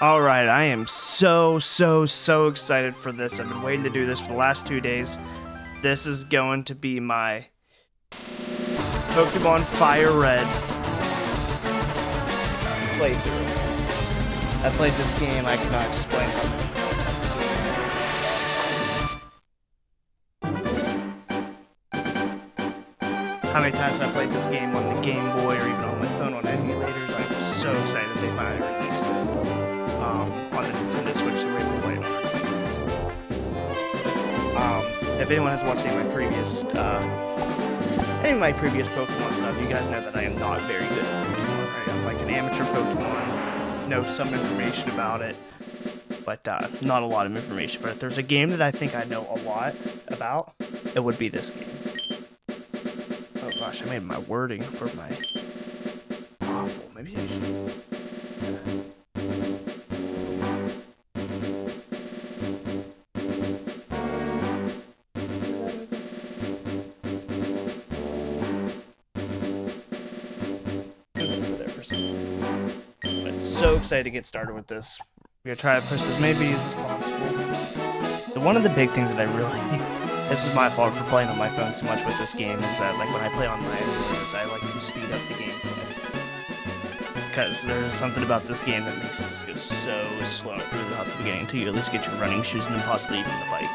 Alright, I am so excited for this. I've been waiting to do this for the last 2 days. This is going to be my Pokemon FireRed playthrough. I played this game, I cannot explain how many times I played this game on the Game Boy or even on my phone on emulators. I'm so excited they finally released this on the Nintendo Switch so we're able to play it on our TVs. If anyone has watched any of my previous Pokemon stuff, you guys know that I am not very good at Pokemon, right? I'm like an amateur Pokemon, know some information about it, but not a lot of information. But if there's a game that I think I know a lot about, it would be this game. Oh gosh, I made my wording for my awful. Maybe I should. So excited to get started with this. We're gonna try to push as many videos as possible. So one of the big things that I really, this is my fault for playing on my phone so much with this game, is that like when I play on my emulators, I like to speed up the gameplay. Because there's something about this game that makes it just go so slow really at the beginning until you at least get your running shoes and then possibly even the bike.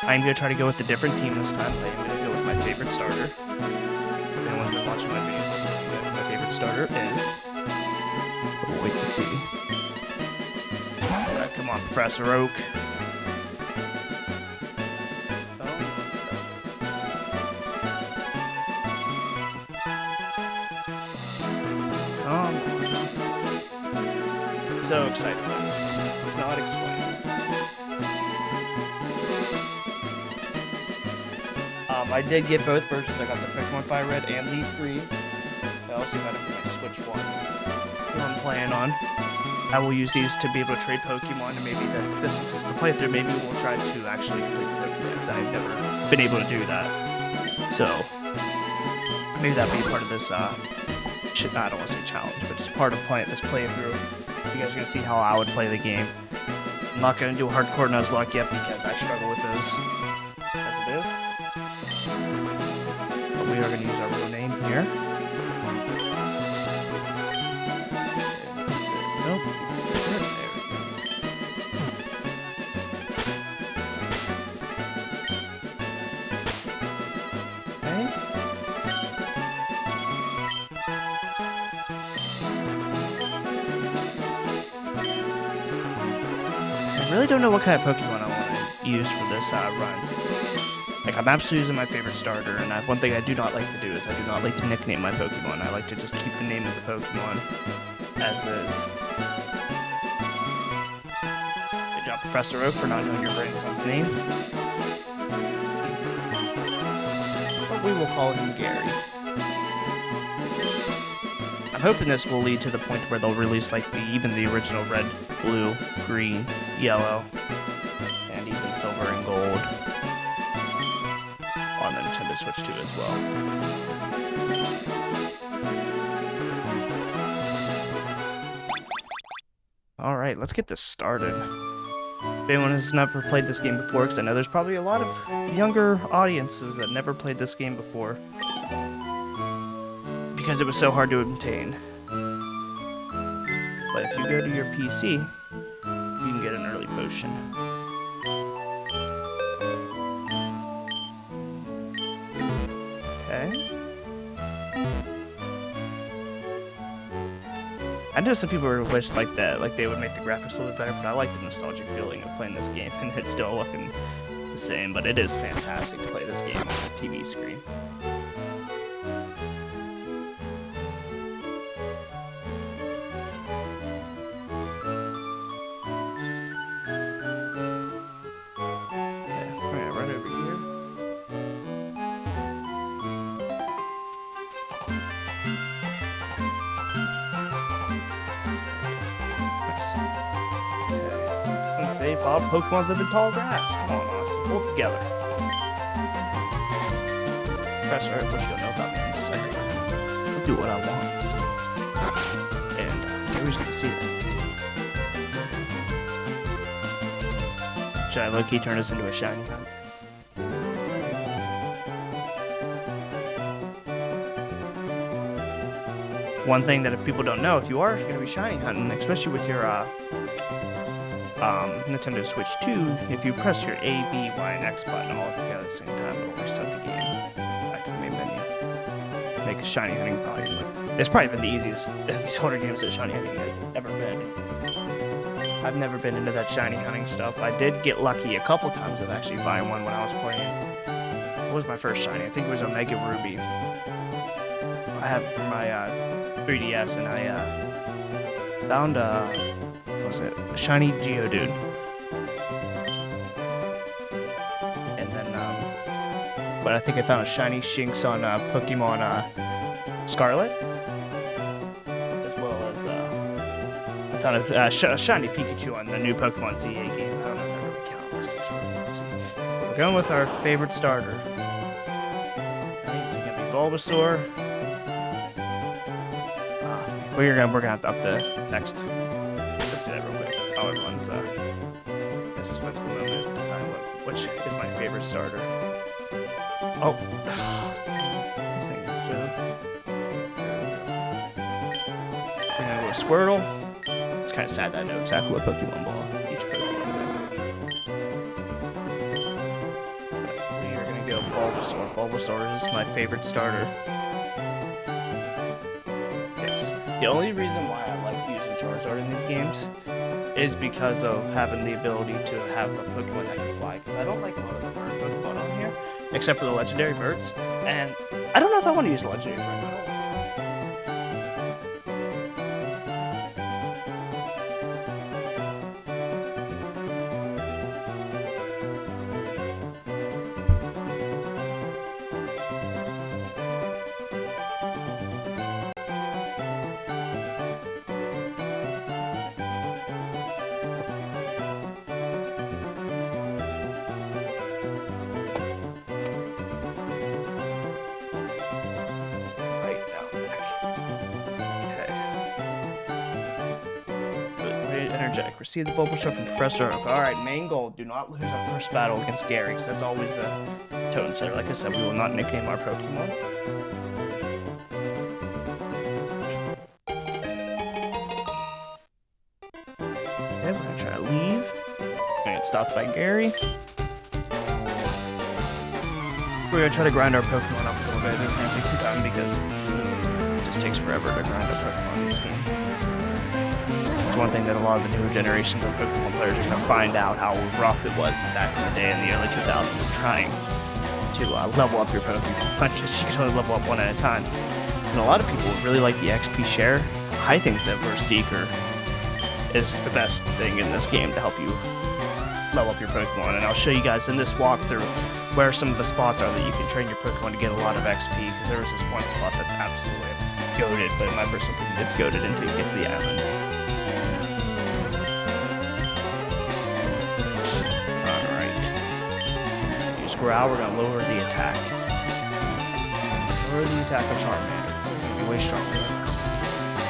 I'm gonna try to go with a different team this time, but I'm gonna go with my favorite starter. If anyone's been watching my videos, my favorite starter is. We'll wait to see. Alright, come on, Professor Oak. So excited about this game. Does not explain. I did get both versions. I got the Pokemon FireRed and the free. I also got it for my Switch One. I'm playing on. I will use these to be able to trade Pokemon, and maybe since it's the playthrough, maybe we'll try to actually complete the playthrough because I've never been able to do that. So maybe that'll be part of this. I don't want to say challenge, but just part of playing this playthrough. You guys are gonna see how I would play the game. I'm not gonna do hardcore Nuzlocke yet because I struggle with those as it is. But we are gonna use our real name here. Nope. Okay. I really don't know what kind of Pokemon I want to use for this run. Like, I'm absolutely using my favorite starter, and one thing I do not like to do is I do not like to nickname my Pokemon. I like to just keep the name of the Pokemon as is. Good job, Professor Oak, for not knowing your grandson's name. But we will call him Gary. I'm hoping this will lead to the point where they'll release like even the original red, blue, green, yellow, and even silver and gold on the Nintendo Switch 2 as well. Alright, let's get this started. If anyone has never played this game before, because I know there's probably a lot of younger audiences that never played this game before, because it was so hard to obtain. But if you go to your PC, you can get an early potion. Okay. I know some people would wish like that, like they would make the graphics a little bit better, but I like the nostalgic feeling of playing this game, and it's still looking the same, but it is fantastic to play this game on a TV screen. Bob, Pokemon live in tall grass. Come on, Austin, pull it together. Professor, what you don't know about me, I'm just saying. I'll do what I want. And Gary's gonna see it. Should I low-key turn this into a shiny hunt? One thing that if people don't know, if you are going to be shiny hunting, especially with your Nintendo Switch 2, if you press your A, B, Y, and X button all together at the same time, it'll reset the game back to the main menu. Make shiny hunting probably. It's probably been the easiest of these older games that shiny hunting has ever been. I've never been into that shiny hunting stuff. I did get lucky a couple times of actually finding one when I was playing. What was my first shiny? I think it was Omega Ruby. I have for my 3DS, and I found what was it? A shiny Geodude. And then but I think I found a shiny Shinx on Pokemon Scarlet, as well as I found a shiny Pikachu on the new Pokemon ZA game. I don't know if that really counts. Let's see. We're going with our favorite starter. Right, so it's gonna be Bulbasaur. We're gonna have to up the text. Let's do that real quick. Oh, everyone's this is what's for a moment to decide which is my favorite starter. Oh, this thing is so. We're gonna go with Squirtle. It's kind of sad that I know exactly what Pokemon Ball each Pokemon is in. We are gonna go Bulbasaur. Bulbasaur is my favorite starter. The only reason why I like using Charizard in these games is because of having the ability to have a Pokemon that can fly. Because I don't like a lot of the bird Pokemon on here, except for the legendary birds. And I don't know if I want to use a legendary bird. Receive the Bulbasaur from Professor Oak. Alright, main goal, do not lose our first battle against Gary, because that's always a tone setter. Like I said, we will not nickname our Pokemon. Okay, we're going to try to leave. We're going to get stopped by Gary. We're going to try to grind our Pokemon up a little bit. It's going to take some time because it just takes forever to grind our Pokemon in this game. One thing that a lot of the newer generations of Pokemon players are going to find out how rough it was back in the day in the early 2000s trying to level up your Pokemon. Just you could only level up one at a time. And a lot of people really like the XP share. I think that Seeker is the best thing in this game to help you level up your Pokemon. And I'll show you guys in this walkthrough where some of the spots are that you can train your Pokemon to get a lot of XP. Because there was this one spot that's absolutely goated, but in my personal opinion, it's goated until you get to the islands. Growl, we're going to lower the attack. Lower the attack of Charmander. It's going to be way stronger than this.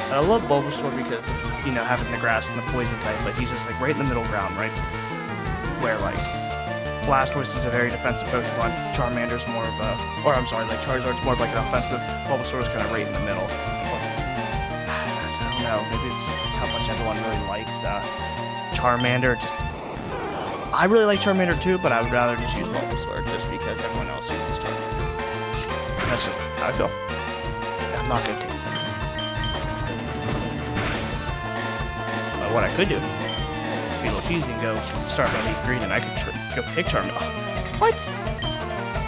And I love Bulbasaur because of, you know, having the grass and the poison type, but he's just like right in the middle ground, right? Where like Blastoise is a very defensive Pokemon, Charmander's more of a, or I'm sorry, like Charizard's more of like an offensive, Bulbasaur's kind of right in the middle. Plus, I don't know, maybe it's just like how much everyone really likes Charmander. Just I really like Charmander too, but I would rather just use Bulbasaur just because everyone else uses Charmander. And that's just how I feel. I'm not going to take it. But what I could do is be a little cheesy and go start by Leaf Green, and I could go pick Charmander. What?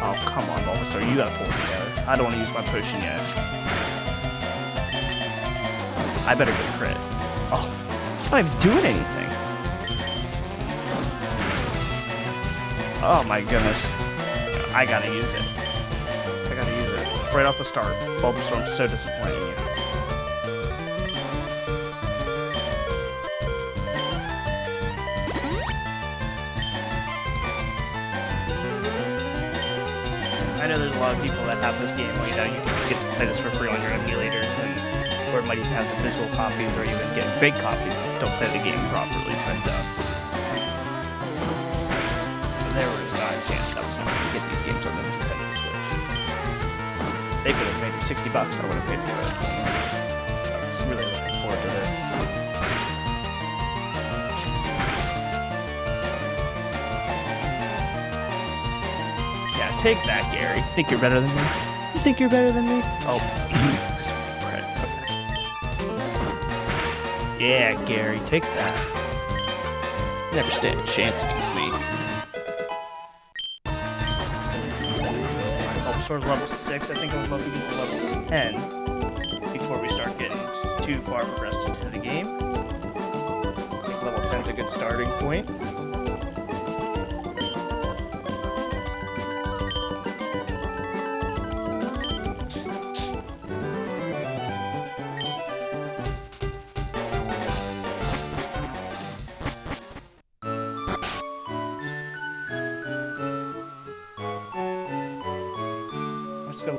Oh, come on, Bulbasaur. You got to pull it together. I don't want to use my potion yet. I better go crit. Oh, I'm not even doing anything. Oh my goodness. I gotta use it. I gotta use it. Right off the start. Bulbasaur, I'm so disappointed in you. I know there's a lot of people that have this game where, you know, you can just get to play this for free on your emulator, or it might even have the physical copies, or even get fake copies and still play the game properly, but there was not a chance that I was going to get these games on the Nintendo Switch. They could have paid me $60. I would have paid for it. I was really looking forward to this. Yeah, take that, Gary. Think you're better than me? You think you're better than me? Oh, yeah, Gary, take that. Never stand a chance against me. Bulbasaur's level 6. I think I'm looking for level 10 before we start getting too far progressed into the game. I think level 10's a good starting point.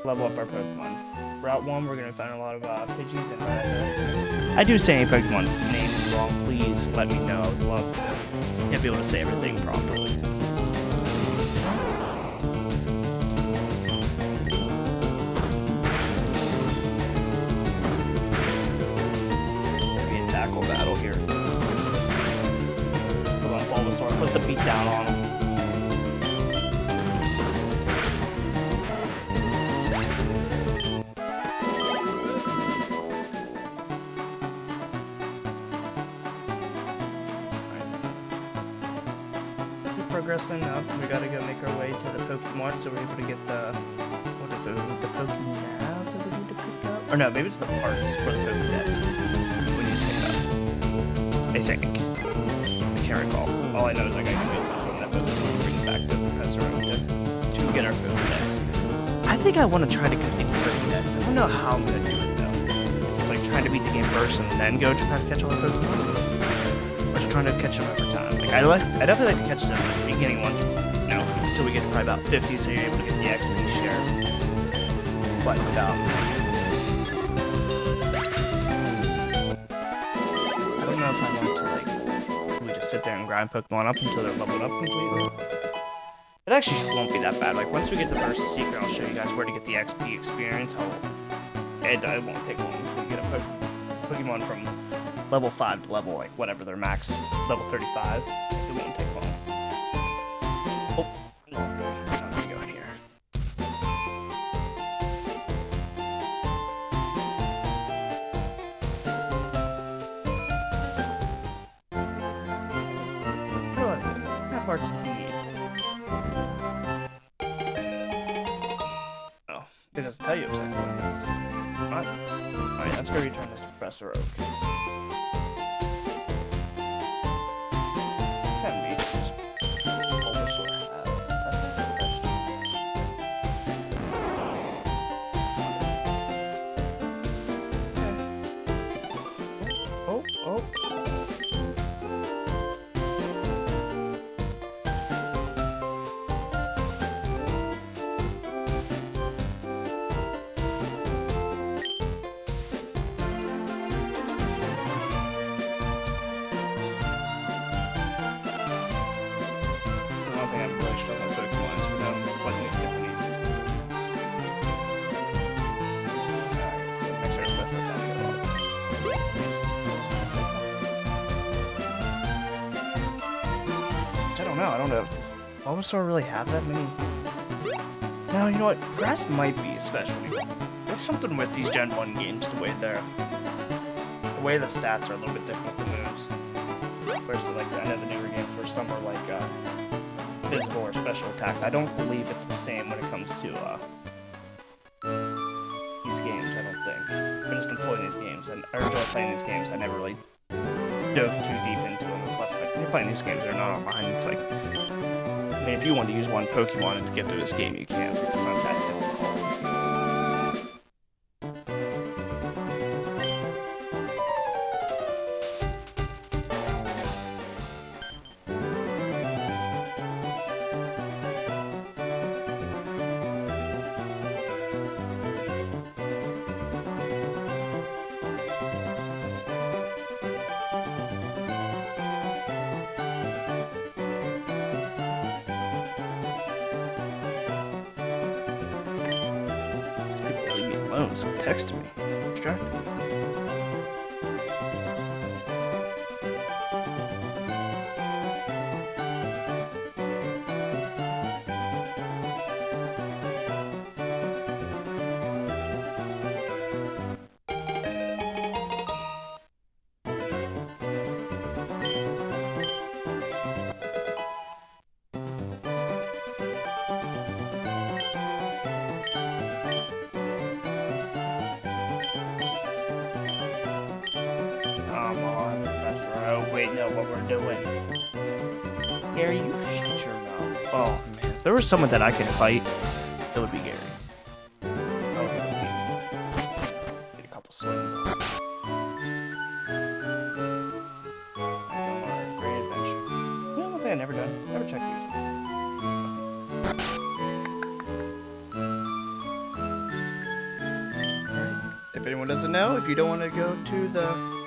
Level up our Pokemon. Route 1, we're going to find a lot of Pidgeys and Rattata. I do say any Pokemon's name is wrong, please let me know. I'd love to be able to say everything properly. Maybe a tackle battle here. Come on, Bulbasaur, put the beat down on him. Progressing up, we gotta go make our way to the Pokemon, so we're able to get the, what is it, is it the Pokemon that we need to pick up? Or no, maybe it's the parts for the Pokedex we need to pick up, I think. I can't recall. All I know is I gotta get something from that Pokemon and bring it back to Professor Oak to get our Pokedex. I think I want to try to complete the Pokedex. I don't know how I'm gonna do it though. It's like trying to beat the game first and then go try to catch all the Pokemon. Or just trying to catch them over time. Like, I definitely like to catch them beginning ones, you know, until we get to probably about 50, so you're able to get the XP share. But, I don't know if I want to, like, we just sit there and grind Pokemon up until they're leveled up completely. It actually won't be that bad. Like, once we get the Versus Secret, I'll show you guys where to get the XP experience. It won't take long to get a Pokemon from level 5 to level, like, whatever their max, level 35. It won't take long. Oh, no, I'm not gonna go in here. That part's neat. Oh, it doesn't tell you exactly what this is. Alright, let's go return this to Professor Oak. One thing I'm really struggling with Pokemon is without what they can do. Alright, so make sure to put that together. I don't know if this Bulbasaur really have that many. No, you know what? Grass might be a specialty. There's something with these Gen 1 games, the way the stats are a little bit different with the moves. Whereas like the end of the newer games where some are like physical or special attacks. I don't believe it's the same when it comes to these games, I don't think. I'm just employing these games, and I enjoy playing these games. I never really dove too deep into them. And plus, like, when you're playing these games, they're not online. It's like, I mean, if you want to use one Pokemon to get through this game, you can. It's not that difficult. alone. Someone texted me. Distracted me. Come on, Professor. Oh, wait, no, what we're doing. Gary, you shut your mouth. Oh, man. If there was someone that I could fight, it would be Gary. Oh, get a couple swings on it. Great adventure. You know, one thing I've never done? Never checked these. If anyone doesn't know, if you don't want to go to the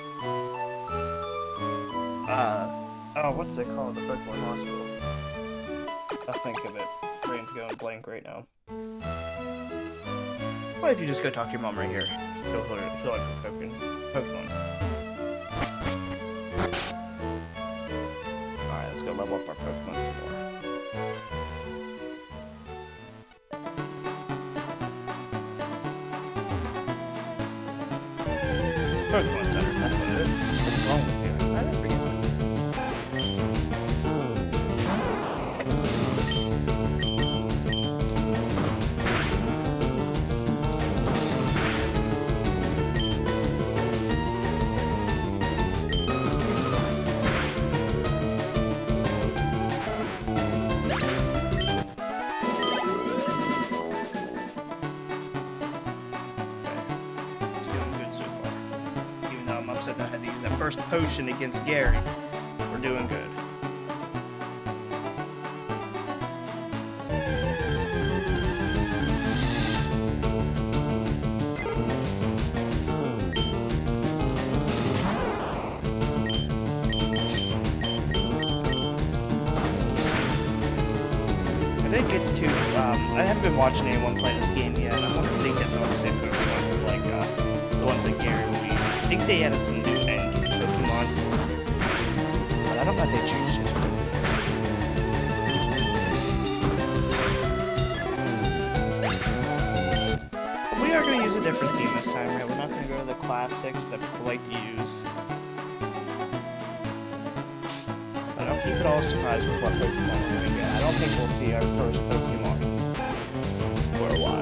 oh, what's it called? The Pokemon Hospital. I'll think of it. Brain's going blank right now. Why if you just go talk to your mom right here? She'll like Pokemon. Alright, let's go level up our Pokemon some more. Pokemon Center, that's what it is. What's wrong with you? I didn't forget that. Upset that I had to use that first potion against Gary. We're doing good. I didn't get to, I haven't been watching anyone play this game yet. I wonder if they get all the same Pokemon like, the ones that Gary will use. I think they added some new end Pokemon, but I don't know if they changed his Pokemon. We are going to use a different team this time, right? We're not going to go to the classics that people like to use. But I'll keep it all surprised with what Pokemon we're going to get. I don't think we'll see our first Pokemon for a while.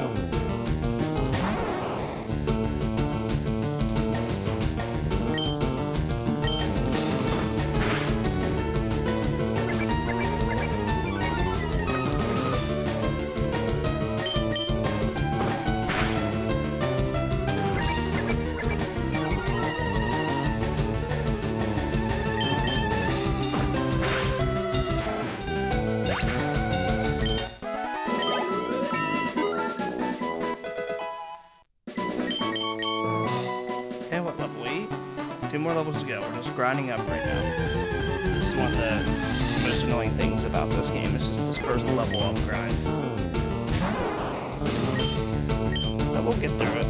And what level? 8? 2 more levels to go. We're just grinding up right now. This is one of the most annoying things about this game. It's just this first level up grind. But we'll get through it.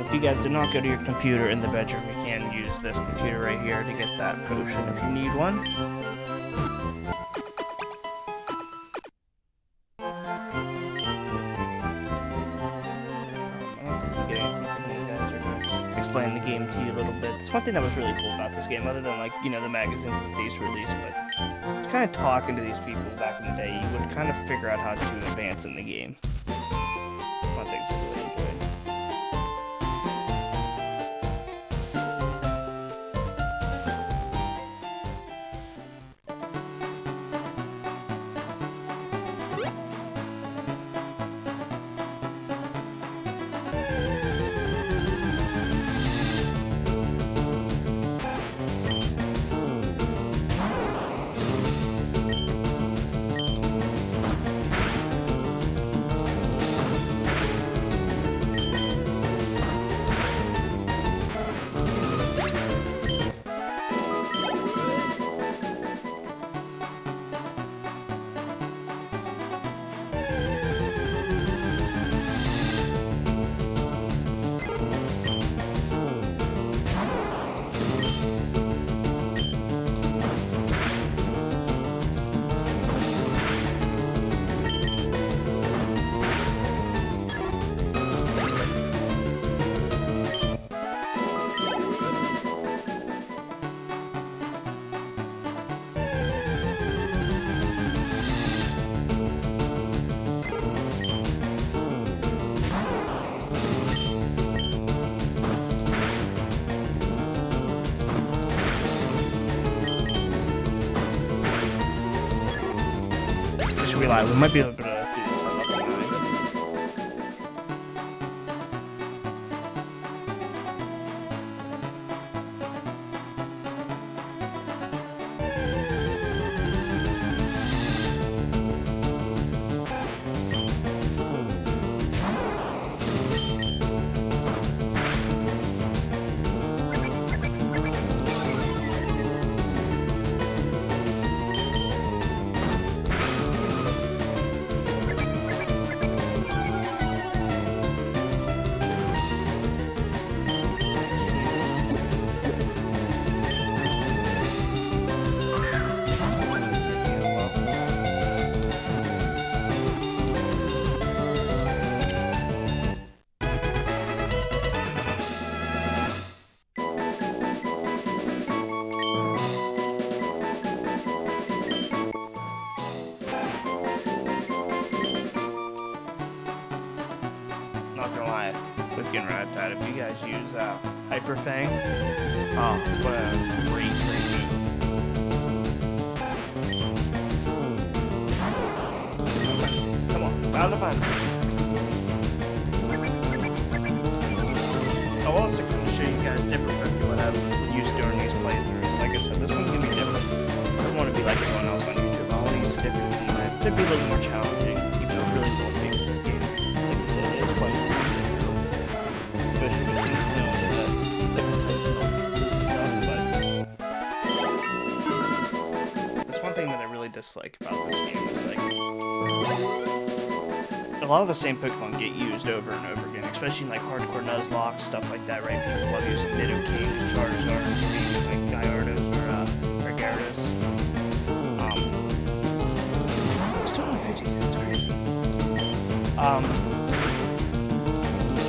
If you guys did not go to your computer in the bedroom, you can use this computer right here to get that potion if you need one. explain the game to you a little bit. It's one thing that was really cool about this game, other than, like, you know, the magazine's today's release, but kind of talking to these people back in the day, you would kind of figure out how to advance in the game. One thing I really enjoyed. We might be able to do this on level 9. Not gonna lie, with getting right at that, if you guys use Hyper Fang, oh, what a great move. Come on, bound to find. I'll also kind of show you guys different what I've used during these playthroughs. Like I said, this one's gonna be different. I don't want to be like everyone else on YouTube. I want to use a different theme. It should be a little more challenging, even though it really won't fix this game. Like I said, it is quite difficult. Especially with things, you know, different types of pieces and stuff, but that's one thing that I really dislike about this game is, like, a lot of the same Pokemon get used over and over again, especially in, like, hardcore Nuzlocke, stuff like that, right? People love using Nidoking, Charizard, or even, like, Gyarados or Gyarados. So many Pidgey, that's crazy.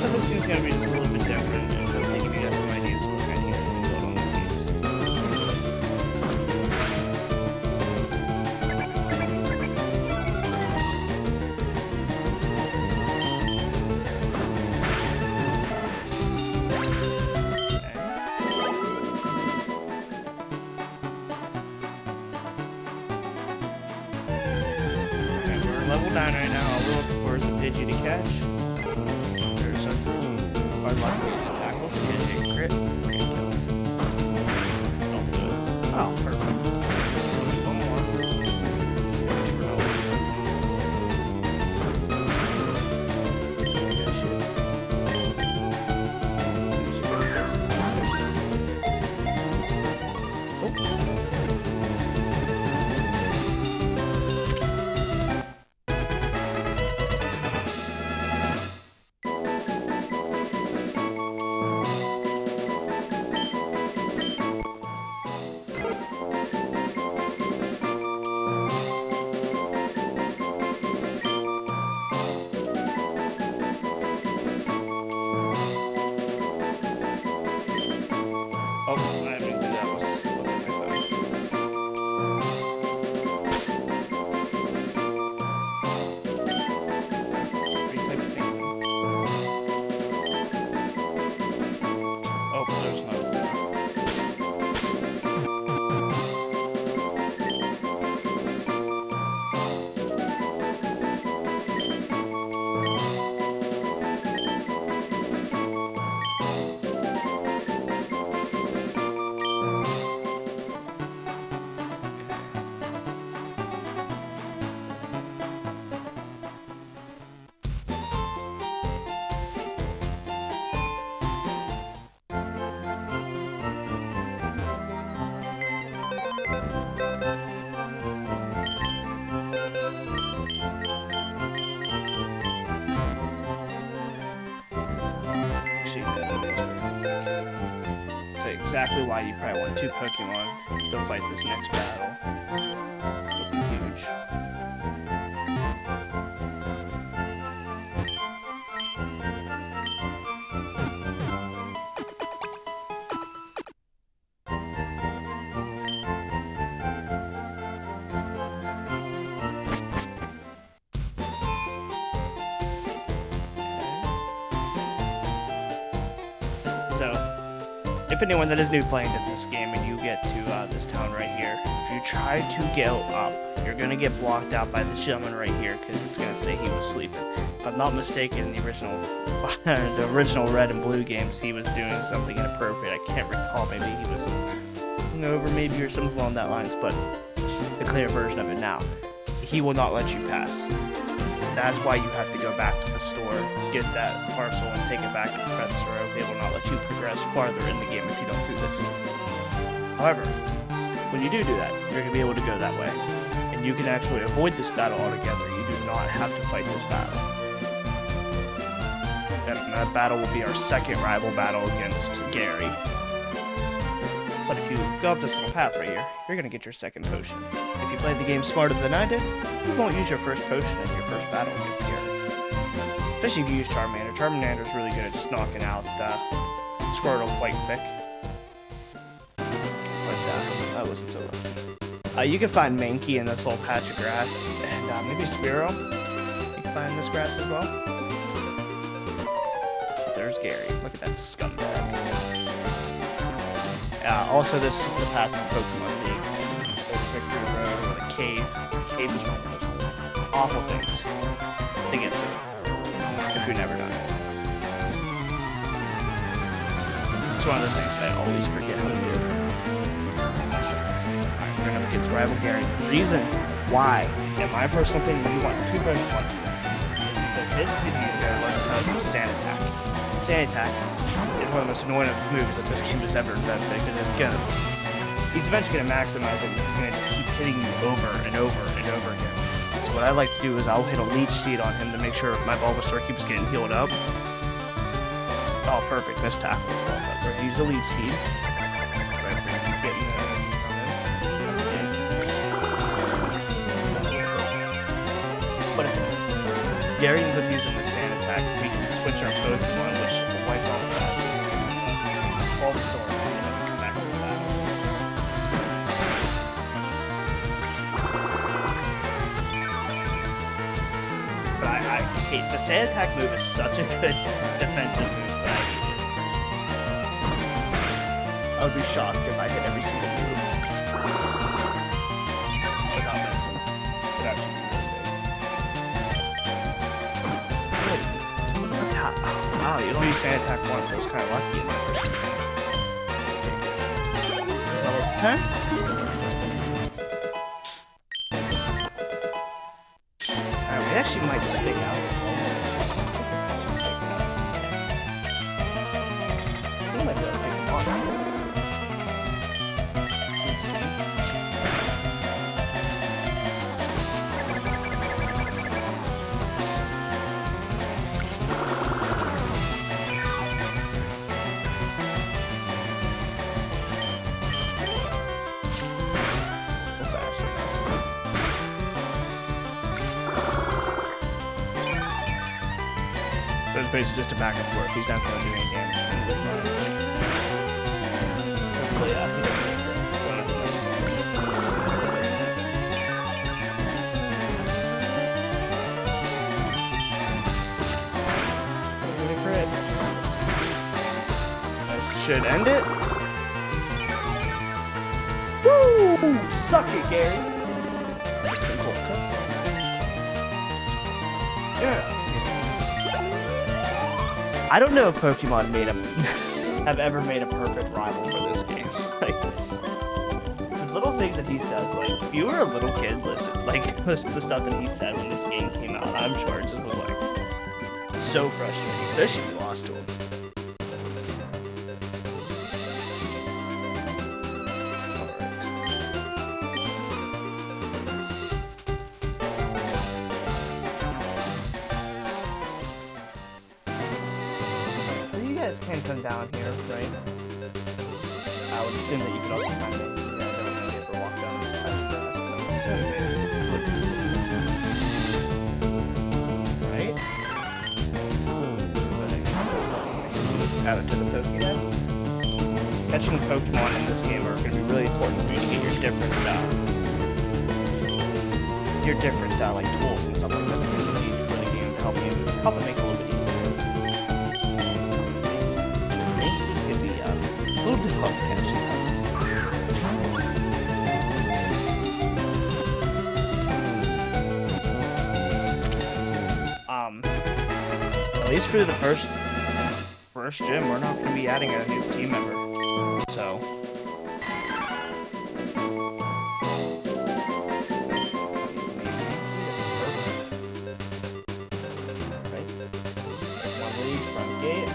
So this team's gonna be just a little bit different, and hopefully give you guys some ideas of what kind of game you can build on these games. Alright, we're level 9 right now. All we're looking for is a Pidgey to catch. There's our Pidgey. Hard luck to tackle. So get a crit. We're gonna kill him. Don't do it. Oh, perfect. One more. Good shit. exactly why you probably want 2 Pokemon to fight this next battle. It'll be huge. So, if anyone that is new playing to this game and you get to this town right here, if you try to go up, you're going to get blocked out by this gentleman right here because it's going to say he was sleeping. If I'm not mistaken, in the original Red and Blue games, he was doing something inappropriate. I can't recall. Maybe he was hungover, maybe, or something along that lines, but the clear version of it now. He will not let you pass. That's why you have to go back to the store, get that parcel, and take it back to Professor Oak. They will not let you progress farther in the game if you don't do this. However, when you do that, you're going to be able to go that way. And you can actually avoid this battle altogether. You do not have to fight this battle. And that battle will be our second rival battle against Gary. But if you go up this little path right here, you're going to get your second potion. If you play the game smarter than I did, you won't use your first potion in your first battle against Gary. Especially if you use Charmander. Charmander is really good at just knocking out Squirtle quite quick. But I wasn't so lucky. You can find Mankey in this little patch of grass, and maybe Spearow. You can find this grass as well. But there's Gary. Look at that scumbag. Also, this is the path to Pokemon League. There's Victory Road, or the cave. The cave is one of those awful things to get through if you've never done it. It's one of those things that I always forget how to do. Alright, we're gonna get to rival Gary. The reason why, in my personal opinion, you want 2 Pokemon so his video there learns how to do Sand Attack. Sand Attack is one of the most annoying moves that this game has ever invented because he's eventually going to maximize it because he's going to just keep hitting you over and over and over again. So what I like to do is I'll hit a Leech Seed on him to make sure my Bulbasaur keeps getting healed up. Oh, perfect. Missed tackle as well. But we're going to use a Leech Seed. Right, we're going to keep getting But if Gary ends up using the Sand Attack, we can switch our Pokemon, which wipes all the stats. Bulbasaur, and then we come back to the battle. But I hate the Sand Attack move is such a good defensive move, but I hate it. I would be shocked if I hit every single move without missing. It actually be really good. Wow, you only use Sand Attack once, so I was kind of lucky in my first game. Level 10? Alright, we actually might stick out. I might be able to take them off. So it's basically just a back and forth. He's not going to do any damage. Hopefully, yeah, he doesn't get hurt. So nothing else. Crit. That should end it. Woo! Suck it, Gary. Some cool cuts. Yeah. I don't know if Pokemon have ever made a perfect rival for this game. Like, the little things that he says, like, if you were a little kid, listen to the stuff that he said when this game came out, I'm sure it just was, like, so frustrating, especially if you lost to him. Can come down here, right? I would assume that you could also find it. Yeah, I don't know if you ever walk down this patch of grass, but right? Add it to the Pokédex. Catching Pokemon in this game are going to be really important for you to get your different like tools and stuff like that that you need for the game to help it make it a little bit easier. Maybe it could be a little difficult to catch sometimes. At least for the first gym, we're not going to be adding a new team member. So, right? One lead, front gate.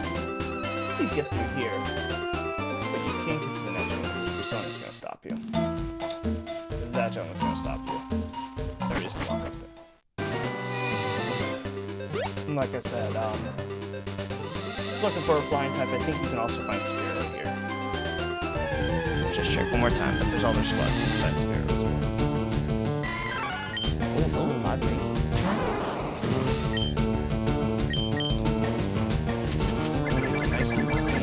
You get through here, but you can't get to the next one because someone's going to stop you. That gentleman's going to stop you. There is no walk up there. And like I said, looking for a flying type, I think you can also find Spearow here. Just check one more time, but there's other spots you can find Spearow as well. Oh, 5 feet. Nice little scene.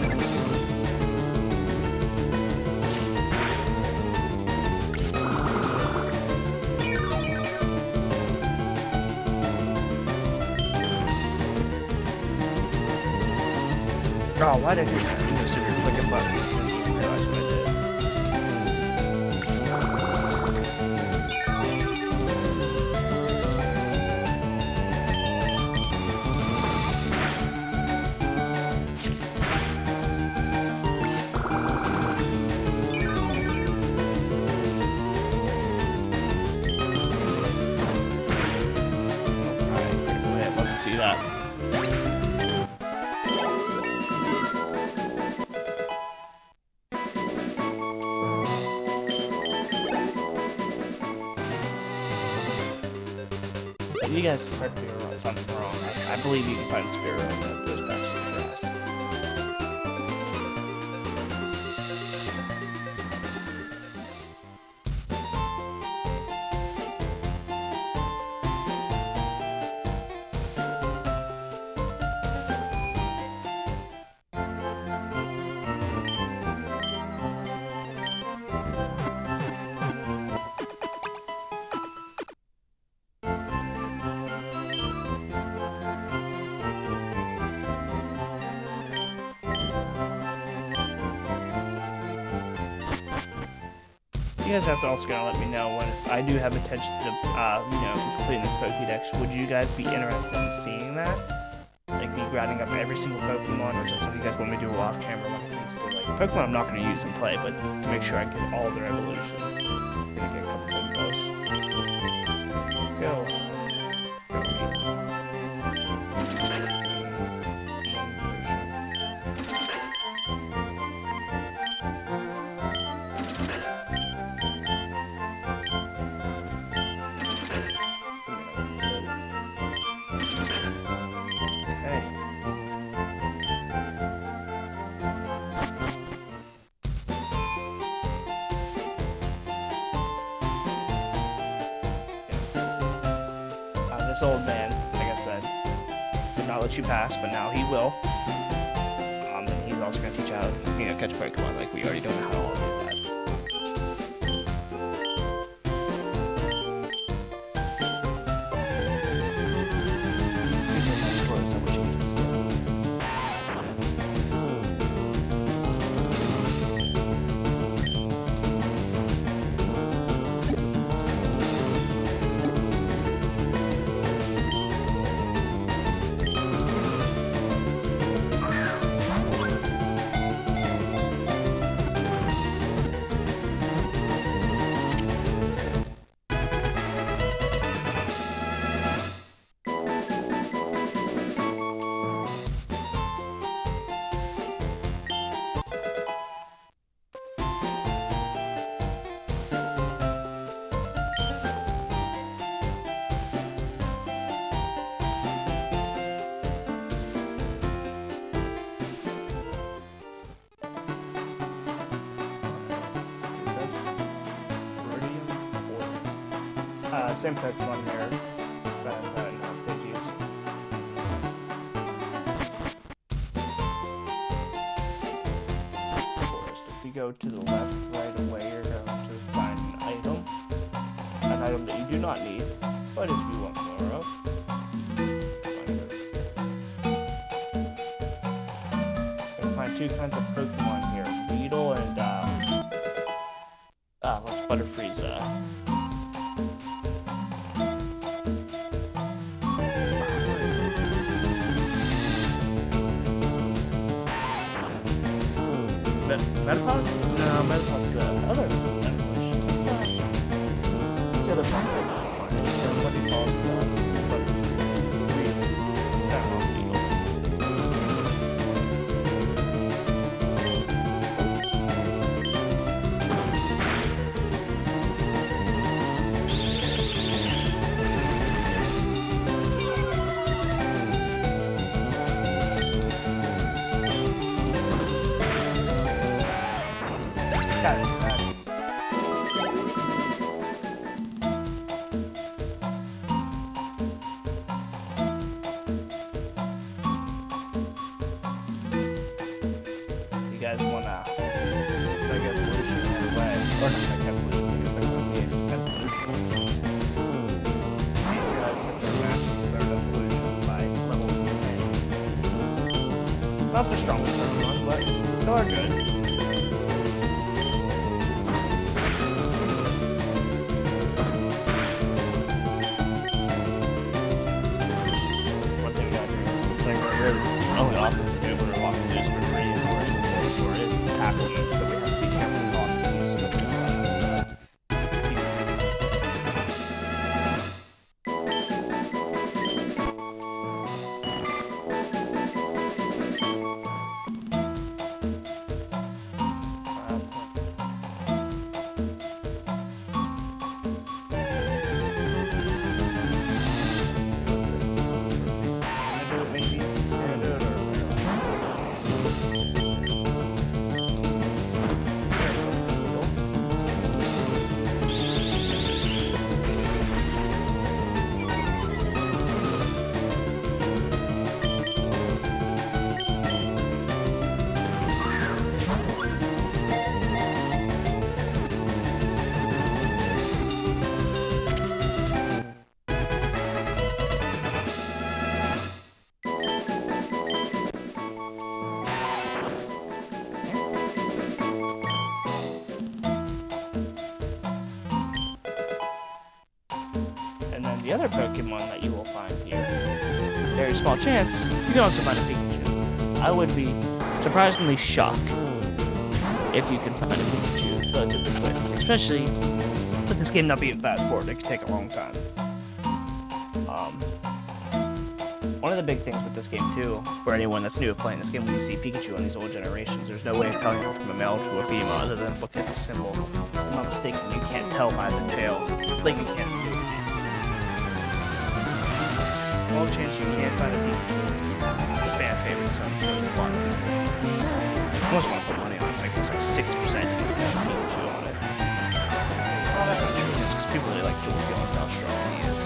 Oh, why did I do that? You know, so you're clicking buttons. I didn't realize what I did. Alright, critical hit. Love to see that. You guys correct me if I'm wrong. I believe you can find Spearow in those patches of grass. You guys have to also gonna let me know when if I do have intention to, completing this Pokédex. Would you guys be interested in seeing that? Like me grinding up every single Pokemon, or is that something you guys want me to do off camera when it comes to like Pokemon I'm not gonna use and play, but to make sure I get all their evolutions. I'm gonna get a couple of close. Go. This old man, like I said, did not let you pass, but now he will. And he's also going to teach you how to, catch Pokemon, like we already don't know how to all do that. These are nice clothes, I wish you could see. Same Pokemon here. No, Pidgeys. Forest. If you go to the left right away, you're going to find an item that you do not need, but if you want more of. You're gonna find two kinds of Pokemon here, Beetle and what's Butterfree's Metapod? No, Metapod's the other evolution. What's the other Pokemon? What do you call it? Not the strongest Pokemon, but still are good. One thing about doing this thing where we're only offensive able to walk through for free, and where Bulbasaur is, it's tackling, so we have to be careful with walking through so that we don't the other Pokemon that you will find here, very small chance, you can also find a Pikachu. I would be surprisingly shocked if you can find a Pikachu relatively quick, especially with this game not being fast forward. It can take a long time. One of the big things with this game too, for anyone that's new to playing this game, when you see Pikachu on these old generations, there's no way of telling it from a male to a female other than looking at the symbol. If I'm not mistaken, you can't tell by the tail, like you can. All chance you can't find a Pikachu. The fan favorite, so I'm sure there's a lot of people. I almost want to put money on it, it's like 60% to get Pikachu on it. Oh, that's not true, it's because people really like Joel feeling how strong he is.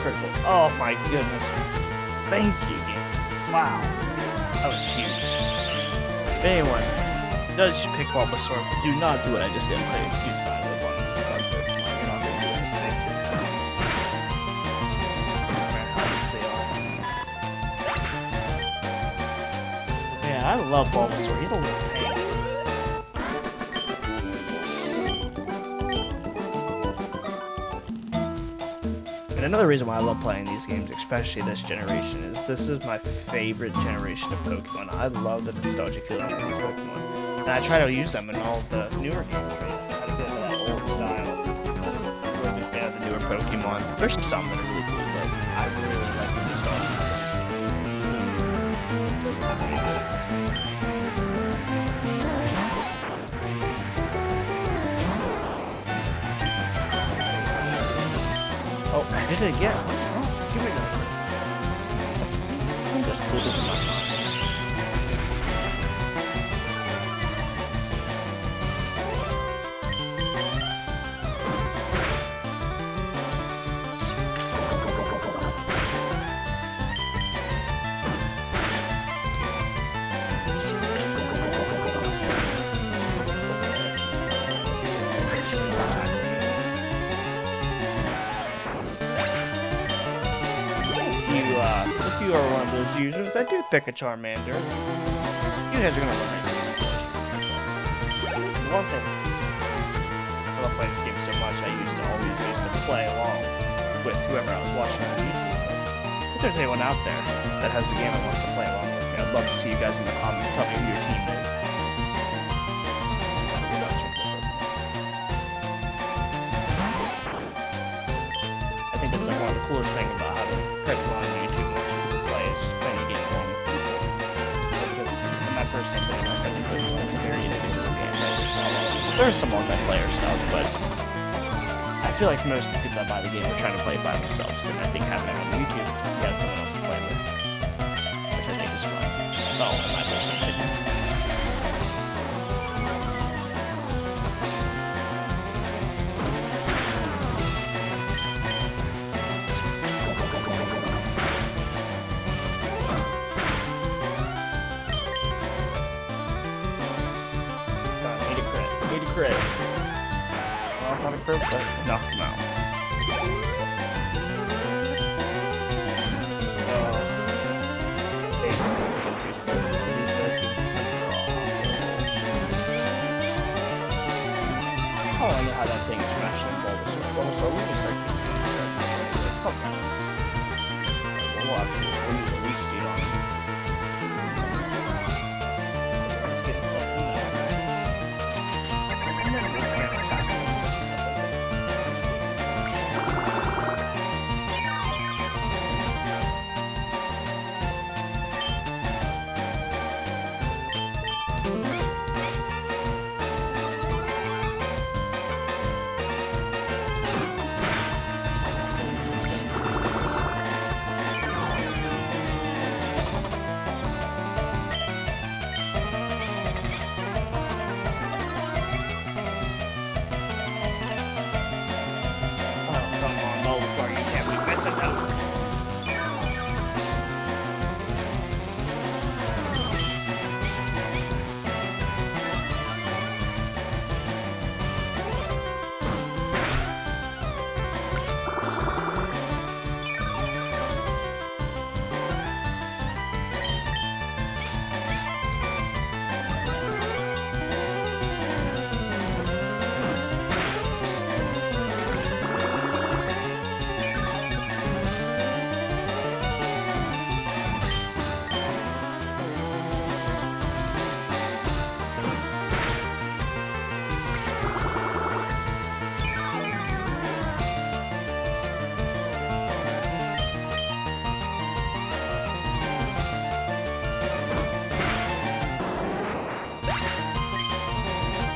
Critical. Oh my goodness. Thank you, game. Wow. That was huge. If anyone does pick Bulbasaur, do not do what I just did. Play a huge battle of one. You're not going to do anything. Yeah, I love Bulbasaur. He's a little pain. Another reason why I love playing these games, especially this generation, is this is my favorite generation of Pokemon. I love the nostalgic feeling of these Pokemon. And I try to use them in all of the newer games, right? Try to get into that old style. I'm really big fan of the newer Pokemon. There's some that are really cool, but I really like the new style. Oh, I did it again. Oh, give me that. I'm just losing my mind. If you are one of those users that do pick a Charmander, you guys are gonna learn it. One thing, I love playing this game so much, I always used to play along with whoever I was watching on YouTube. So if there's anyone out there that has the game and wants to play along with me, I'd love to see you guys in the comments. Tell me who your team is. I think that's like one of the coolest things about having Pokemon on YouTube and watching people play is just playing a game along with people. Because in my personal opinion, I think it's a very individual game. There's some multiplayer stuff, but I feel like most of the people that buy the game are trying to play it by themselves, and I think having it on YouTube, you have someone else to play with, which I think is fun. That's all in my personal opinion. Crit. Well, not a crit, but knock him out. Oh, I know how that thing is smashing Bulbasaur. We can start using it. Come on. We'll watch it. We'll use a weak speed on it. Let's get something there.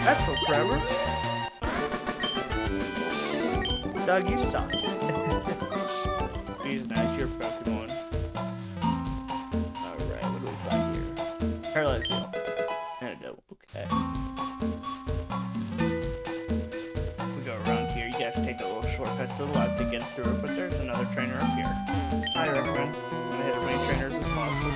That's so clever. Doug, you suck. Jeez, that's your Pokemon. Alright, what do we got here? Paralyzed Heal. Antidote, okay. We go around here. You guys take a little shortcut to the left to get through it, but there's another trainer up here. I recommend I'm gonna hit as many trainers as possible.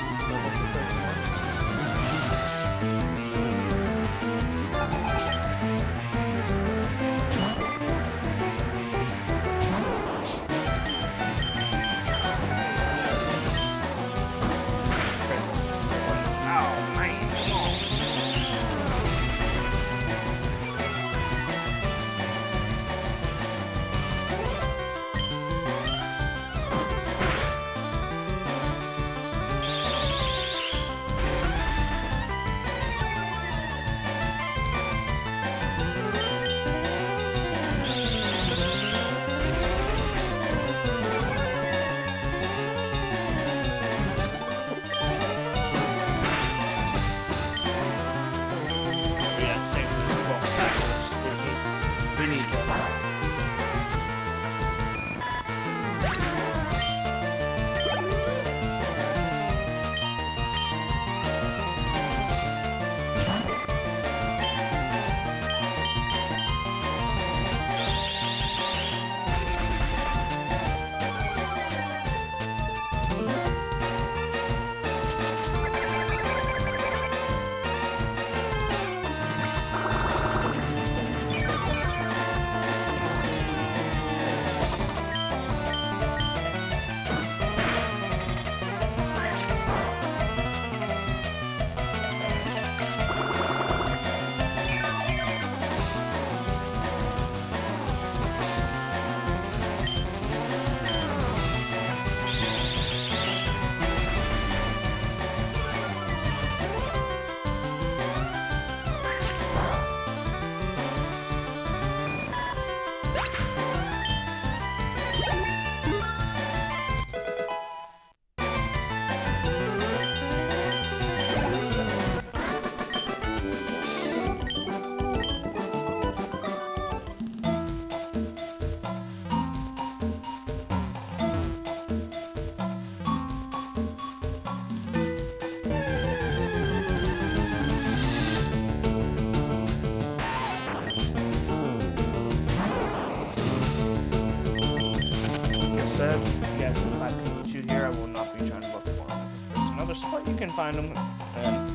said, if you guys can find Pikachu here, I will not be trying to look for him. If there's another spot you can find him, and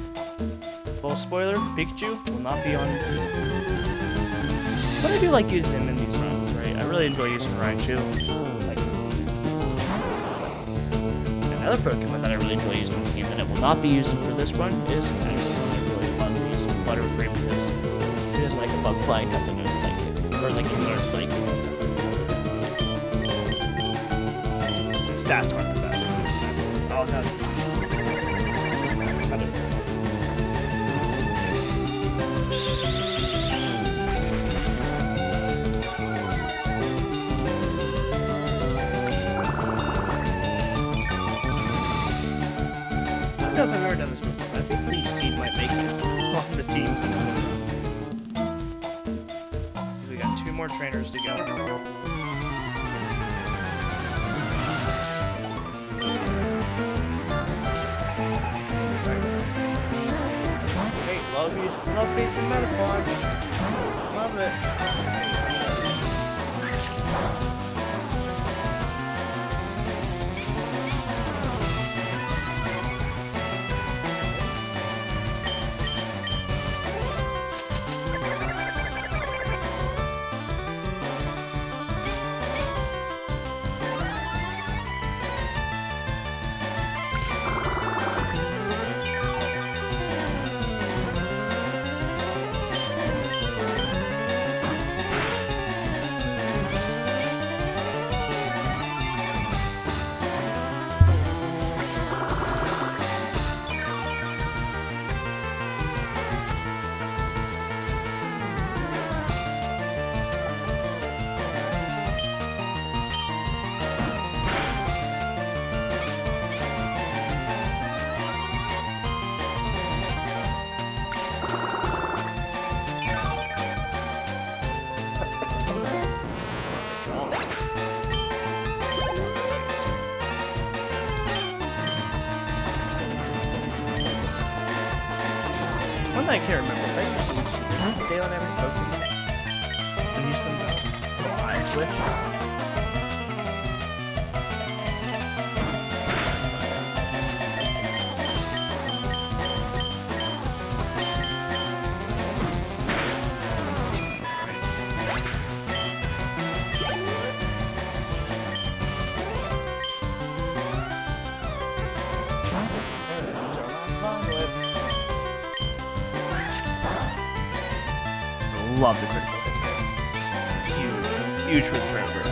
full spoiler, Pikachu will not be on the team. But I do like using him in these runs, right? I really enjoy using Raichu. Another Pokemon that I really enjoy using in this game that I will not be using for this run is Kanto. I really love using Butterfree because he has like a bug fly got the nose psychic, or like he learns psychic. Stats aren't the best. That's all that. I don't know if I've ever done this before, but I think Leaf Seed might make it on the team. We got 2 more trainers to go. Hey, love facing Metapod. Love it. I can't remember. If I stay on every Pokemon and use some little eye switch. Love the critical hit. Huge for the critical hit.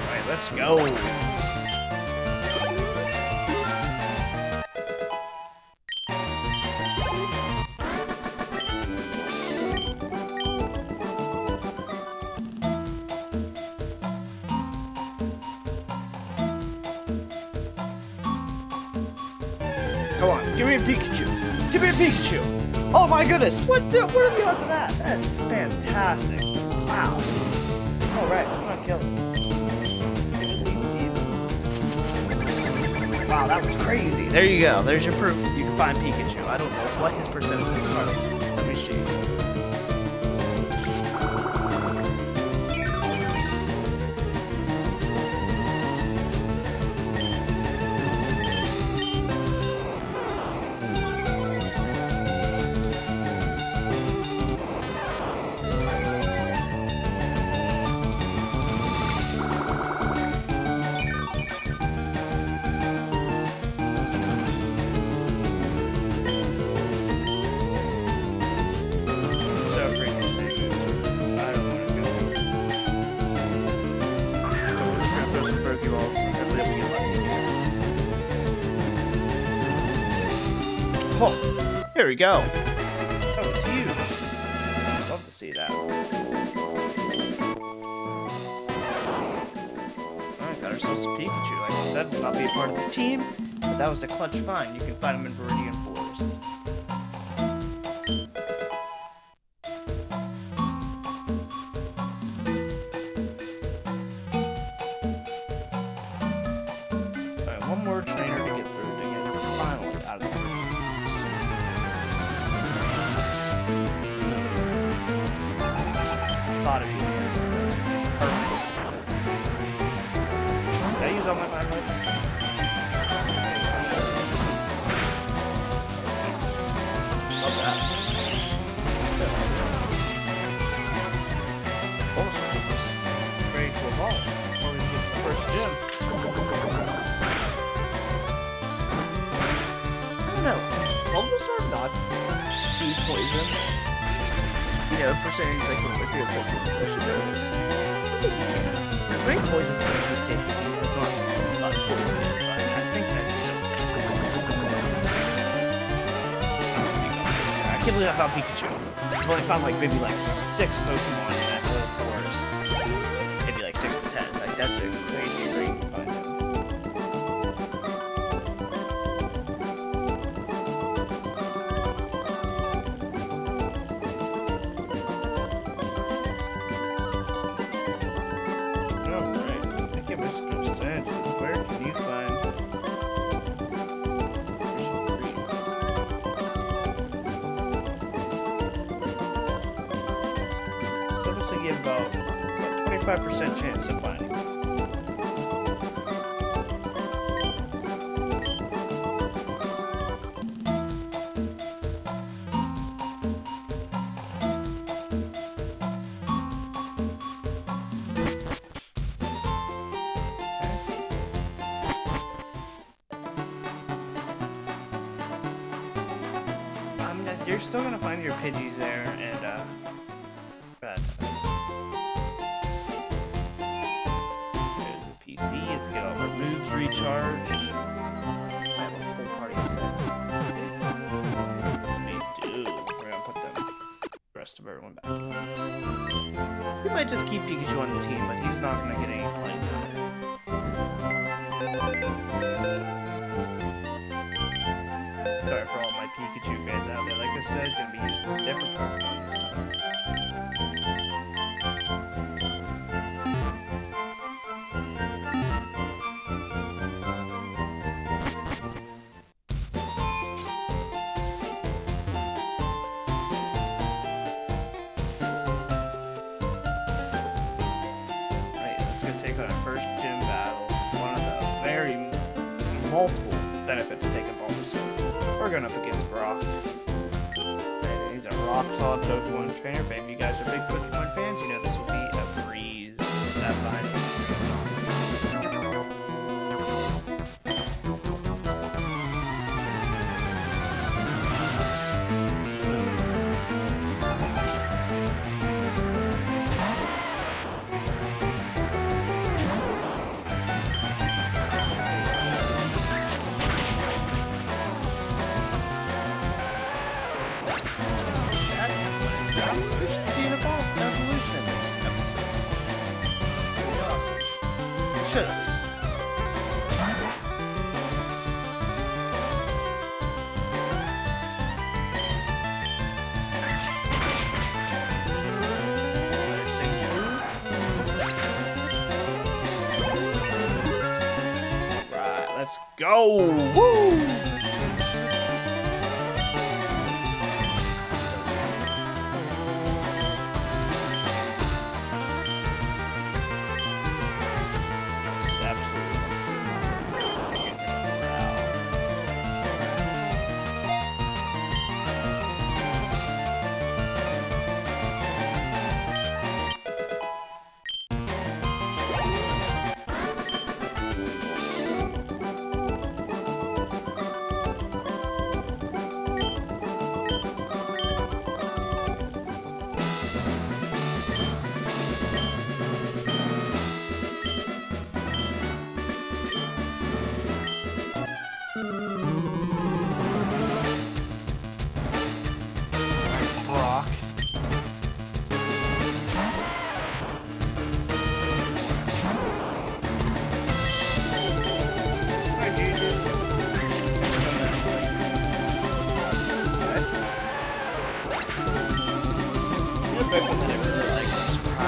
Alright, let's go. Come on, give me a Pikachu. Give me a Pikachu. Oh my goodness, what are the odds of that? That's fantastic. Wow. Alright, let's not kill him. Wow, that was crazy. There you go. There's your proof. You can find Pikachu. I don't know what his percentage is. Let me see. Oh, there we go. That was huge. Love to see that. Alright, got ourselves a Pikachu. Like I said, will not be a part of the team, but that was a clutch find. You can find him in Viridian Forest. food poison. You know, for saying it's like one of my favorite Pokemon, so I should know this. The brain poison seems to stay it's not a lot of poison in it, but I think that is so. I can't believe I found Pikachu. I've only found like maybe like 6 Pokemon in that whole forest. Maybe like 6 to 10. Like that's a crazy rate to find them. Alright, I think it was percent. Where can you find that looks like you have about 25% chance of finding it. You're still gonna find your Pidgeys there, and but there's the PC. Let's get all our moves recharged. I have a full party of 6. We do. We're gonna put the rest of everyone back. We might just keep Pikachu on the team, but he's not gonna get any playing time. Sorry for all my Pikachu fans out there. Like I said, it's gonna be using different Pokemon this time. Alright, let's go take on our first gym battle. One of the very multiple benefits of taking Bulbasaur. We're going up against Brock. And he's a rock-solid Pokemon trainer. If any of you guys are big Pokemon fans, you know this will be a breeze. That binding. We should see an evolution in this episode. Pretty awesome. We should at least. Alright, let's go! Woo!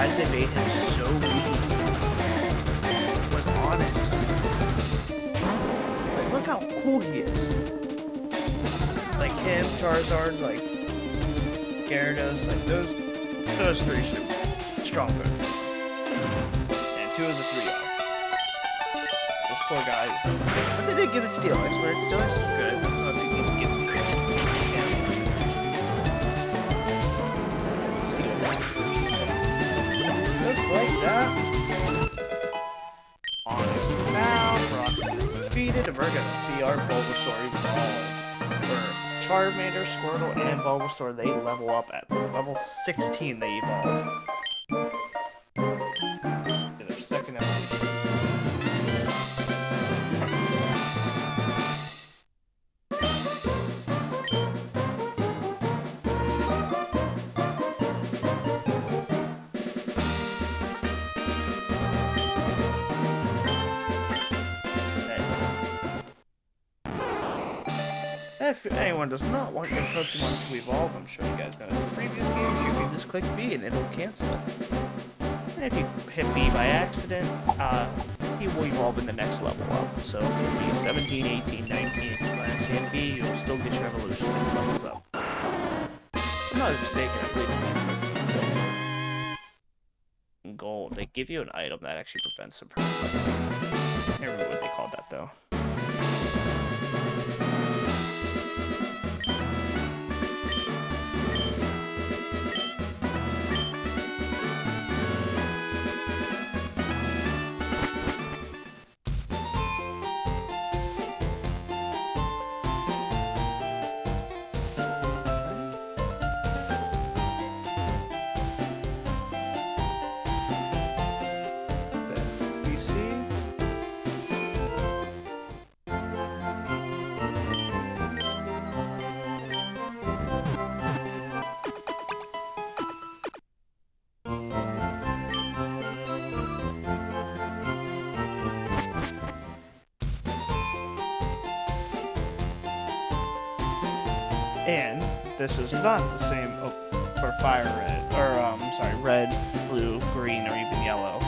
surprised they made him so weak. Was Onyx. Like, look how cool he is. Like him, Charizard, like Gyarados, like those three should strong Pokemon. And 2 of the 3 are. This poor guy is... But they did give it Steel X, where Steel X is good. I don't know if you can get Steel X. Looks like that. Onyx now, Brock defeated, and we're gonna see our Bulbasaur evolve. Or Charmander, Squirtle, and Bulbasaur, they level up at level 16. They evolve. To their second evolution. If anyone does not want your Pokemon to evolve, I'm sure you guys know in the previous games, you can just click B and it'll cancel it. And if you hit B by accident, he will evolve in the next level up. So if you be 17, 18, 19, by accident B, you'll still get your evolution and it levels up. If I'm not mistaken, I believe it's silver. Gold. They give you an item that actually prevents them from leveling. I can't remember what they called that though. And this is not the same for FireRed, or sorry, red, blue, green, or even yellow.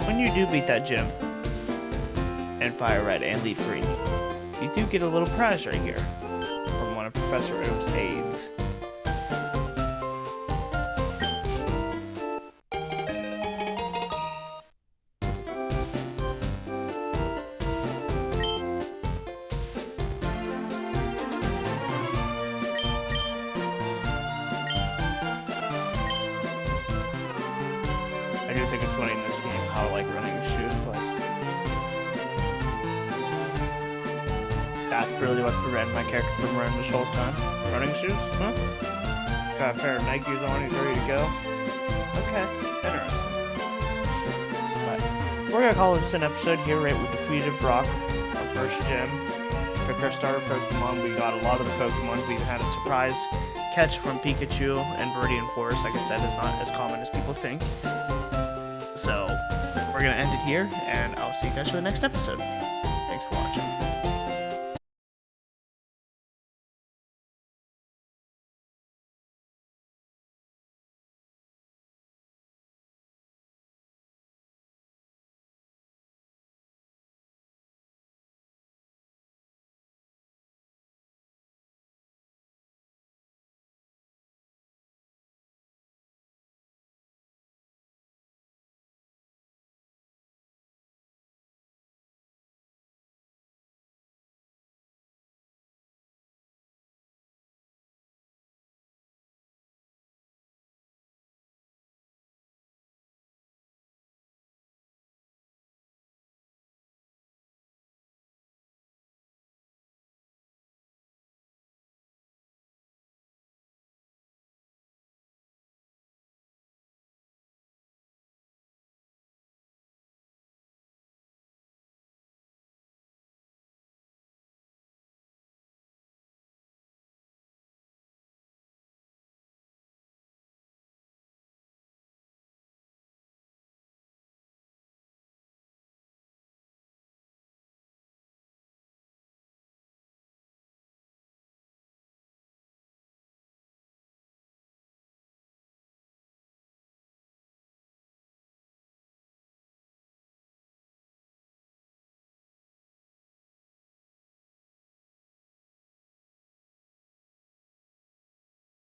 When you do beat that gym in FireRed and Leaf Green, you do get a little prize right here from one of Professor Oak's aides. I do think it's funny in this game how like running shoes, but that's really what prevented my character from running this whole time. Running shoes? Huh? Got a pair of Nikes on, he's ready to go. Okay, interesting. But we're gonna call this an episode here, right? We defeated Brock, our first gym. Picked our starter Pokemon. We got a lot of the Pokemon. We had a surprise catch from Pikachu and Viridian Forest. Like I said, it's not as common as people think. So, we're going to end it here, and I'll see you guys for the next episode.